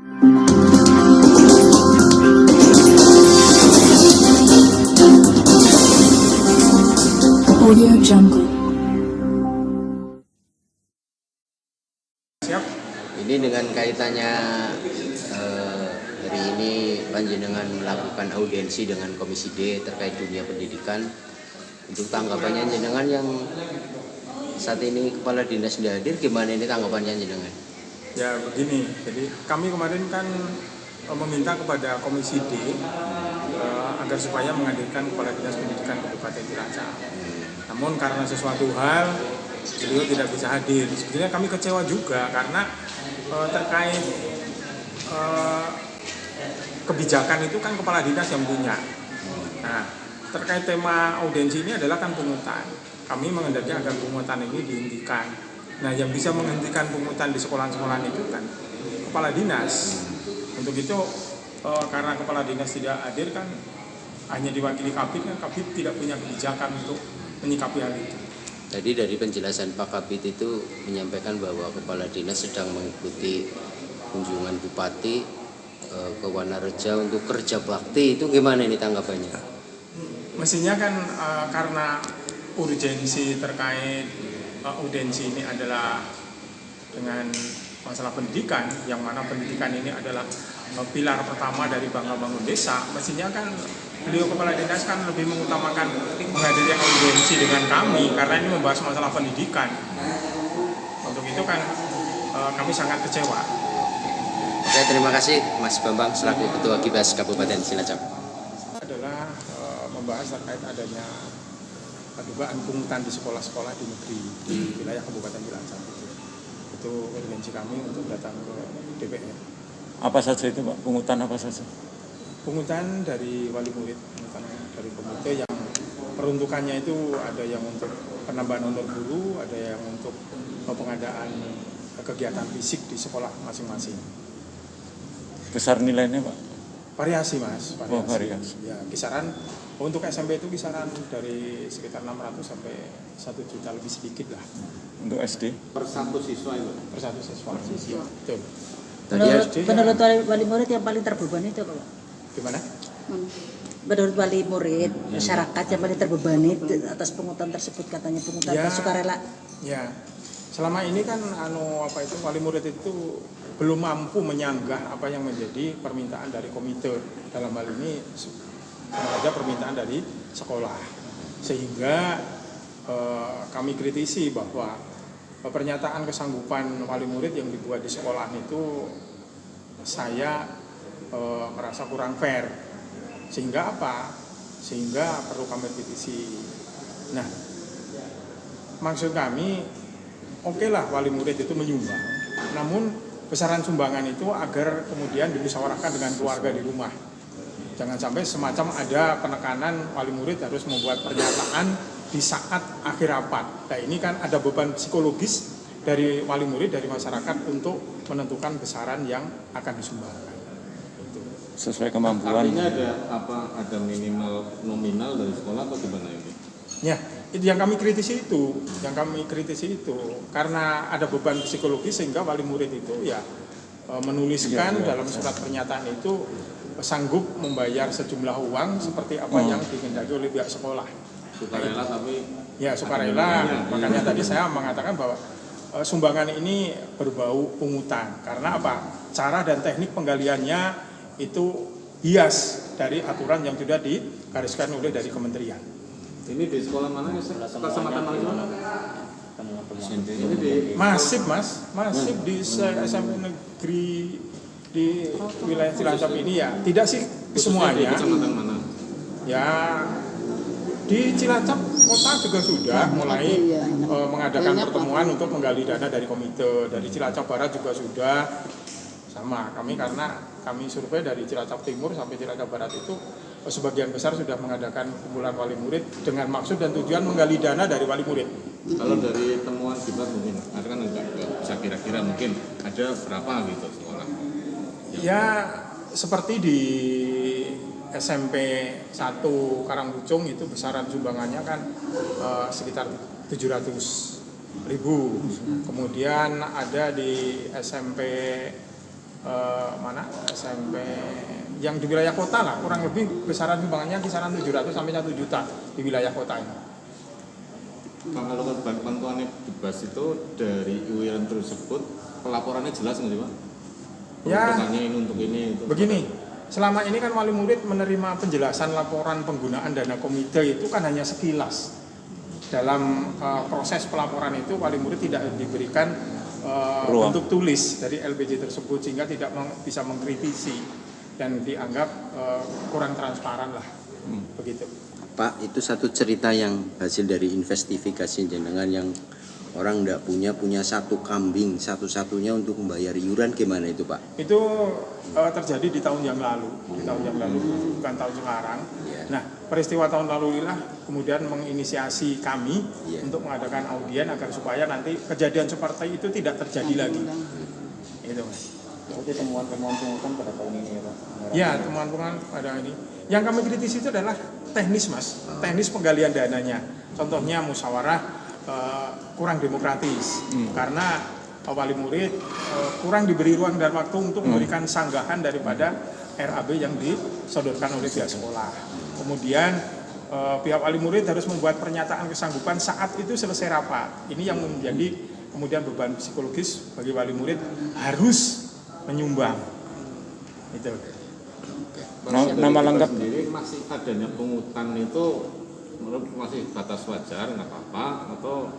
Audio Jungle. Siap. Ini dengan kaitannya hari ini panjenengan melakukan audiensi dengan Komisi D terkait dunia pendidikan. Untuk tanggapannya jenengan yang saat ini Kepala Dinas tidak hadir, gimana ini tanggapannya jenengan? Ya begini, jadi kami kemarin kan meminta kepada Komisi D agar supaya menghadirkan Kepala Dinas Pendidikan Kabupaten Cilacap. Namun karena sesuatu hal beliau tidak bisa hadir. Sebetulnya kami kecewa juga karena terkait kebijakan itu kan kepala dinas yang punya. Nah, terkait tema audiensi ini adalah kan pungutan. Kami menghendaki agar pungutan ini dihentikan. Nah, yang bisa menghentikan pungutan di sekolah-sekolah itu kan kepala dinas. Untuk itu karena kepala dinas tidak hadir kan hanya diwakili Kabid, kan Kabid tidak punya kebijakan untuk menyikapi hal itu. Tadi dari penjelasan Pak Kabid itu menyampaikan bahwa Kepala Dinas sedang mengikuti kunjungan Bupati ke Wanareja untuk kerja bakti. Itu gimana ini tanggapannya? Mestinya kan karena urgensi terkait audiensi ini adalah dengan masalah pendidikan, yang mana pendidikan ini adalah pilar pertama dari Bangga Bangun Desa. Mestinya kan beliau Kepala Dinas kan lebih mengutamakan menghadiri audiensi dengan kami karena ini membahas masalah pendidikan. Untuk itu kan kami sangat kecewa. Oke, terima kasih Mas Bambang selaku Ketua Gibas Kabupaten Cilacap. Adalah membahas terkait adanya dugaan pungutan di sekolah-sekolah di negeri di wilayah Kabupaten Cilacap. Itu urgensi kami untuk datang ke DPR. Apa saja itu Pak? Pungutan apa saja? Pungutan dari wali murid, pungutan dari komite yang peruntukannya itu ada yang untuk penambahan honor guru, ada yang untuk pengadaan kegiatan fisik di sekolah masing-masing. Besar nilainya Pak? Variasi Mas, variasi. Oh, variasi. Ya, kisaran untuk SMP itu kisaran dari sekitar 600 sampai 1 juta lebih sedikit lah. Untuk SD? Per satu siswa itu? Per satu siswa. Ya, betul. Menurut wali murid yang paling terbebani itu Pak? Gimana? Menurut wali murid, masyarakat yang paling terbebani atas pungutan tersebut, katanya pungutan sukarela. Ya, selama ini kan wali murid itu belum mampu menyanggah apa yang menjadi permintaan dari komite. Dalam hal ini ada permintaan dari sekolah, sehingga kami kritisi bahwa pernyataan kesanggupan wali murid yang dibuat di sekolah itu saya merasa kurang fair, sehingga apa? Sehingga perlu kami kritisi. Nah, maksud kami, oke lah wali murid itu menyumbang, namun besaran sumbangan itu agar kemudian dimusyawarahkan dengan keluarga di rumah. Jangan sampai semacam ada penekanan wali murid harus membuat pernyataan di saat akhir rapat. Nah, ini kan ada beban psikologis dari wali murid, dari masyarakat untuk menentukan besaran yang akan disumbangkan. Sesuai kemampuan. Artinya ada minimal nominal dari sekolah atau gimana ini? Ya, itu yang kami kritisi itu, karena ada beban psikologis sehingga wali murid itu ya menuliskan dalam surat pernyataan itu sanggup membayar sejumlah uang seperti apa yang dikehendaki oleh pihak sekolah. Sukarela tapi ya sukarela. Makanya tadi saya mengatakan bahwa sumbangan ini berbau pungutan karena apa? Cara dan teknik penggaliannya itu bias dari aturan yang sudah digariskan oleh dari kementerian. ini di sekolah mana ya? Kecamatan mana? Ini di Masif di SMP negeri di wilayah Cilacap ini ya. Tidak sih semuanya. Di kecamatan mana? Ya di Cilacap kota juga sudah mulai mengadakan pertemuan untuk menggali dana dari komite. Dari Cilacap Barat juga sudah. Sama kami, karena kami survei dari Cilacap Timur sampai Cilacap Barat itu sebagian besar sudah mengadakan kumpulan wali murid dengan maksud dan tujuan menggali dana dari wali murid. Kalau dari temuan Gibas mungkin ada kan enggak bisa kira-kira mungkin ada berapa gitu sekolah? Ya seperti di SMP 1 Karangpucung itu besaran sumbangannya kan sekitar 700.000. Kemudian ada di SMP mana SMP yang di wilayah kota lah, kurang lebih besaran sumbangannya kisaran 700 sampai 1 juta di wilayah kota ini. Pak, kalau bantuan yang dibahas itu dari iuran tersebut, pelaporannya jelas nggak sih Pak? Ya, Peruntukannya ini untuk ini. Untuk begini, selama ini kan wali murid menerima penjelasan laporan penggunaan dana komite itu kan hanya sekilas. Dalam proses pelaporan itu wali murid tidak diberikan bentuk tulis dari LPJ tersebut sehingga tidak bisa mengkritisi dan dianggap kurang transparan lah, begitu. Pak, itu satu cerita yang hasil dari investigasi jenengan yang orang tidak punya satu kambing satu-satunya untuk membayar iuran, gimana itu Pak? Itu terjadi di tahun yang lalu, bukan tahun sekarang. Yeah. Nah, peristiwa tahun lalu inilah kemudian menginisiasi kami untuk mengadakan audien agar supaya nanti kejadian seperti itu tidak terjadi lagi. Itu Mas. Jadi temuan-temuan pungutan pada tahun ini ya Pak? Ya, temuan-temuan pada ini. Yang kami kritisi itu adalah teknis Mas, teknis penggalian dananya. Contohnya musyawarah kurang demokratis karena wali murid kurang diberi ruang dan waktu untuk memberikan sanggahan daripada RAB yang disodorkan oleh pihak sekolah. Kemudian pihak wali murid harus membuat pernyataan kesanggupan saat itu selesai rapat. Ini yang menjadi kemudian beban psikologis bagi wali murid harus menyumbang. Itu. Nama lengkap sendiri masih adanya pungutan itu menurut masih batas wajar, nggak apa-apa, atau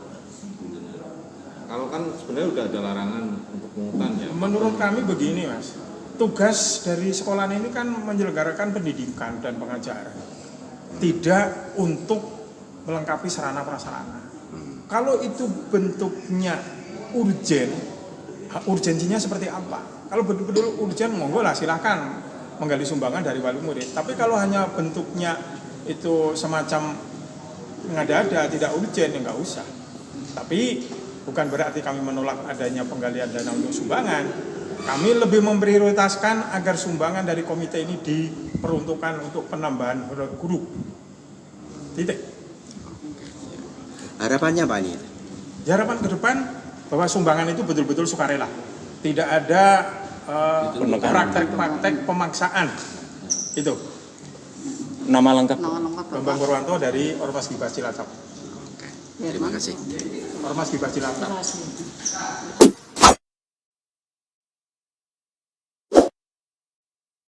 kalau kan sebenarnya udah ada larangan untuk pungutan ya? Menurut kami begini Mas, tugas dari sekolah ini kan menyelenggarakan pendidikan dan pengajaran, tidak untuk melengkapi sarana prasarana. Kalau itu bentuknya urgensinya seperti apa? Kalau betul-betul urgen, monggo lah silahkan menggali sumbangan dari wali murid. Tapi kalau hanya bentuknya itu semacam mengada-ada, tidak urgen, ya nggak usah. Tapi bukan berarti kami menolak adanya penggalian dana untuk sumbangan. Kami lebih memprioritaskan agar sumbangan dari komite ini diperuntukkan untuk penambahan guru. Titik. Harapannya Pak ini? Harapan ke depan bahwa sumbangan itu betul-betul sukarela. Tidak ada praktek-praktek pemaksaan. Itu. nama lengkap. Bambang Purwanto dari Ormas Gibah Cilacap. Terima kasih. Ormas Gibah Cilacap. Terima kasih.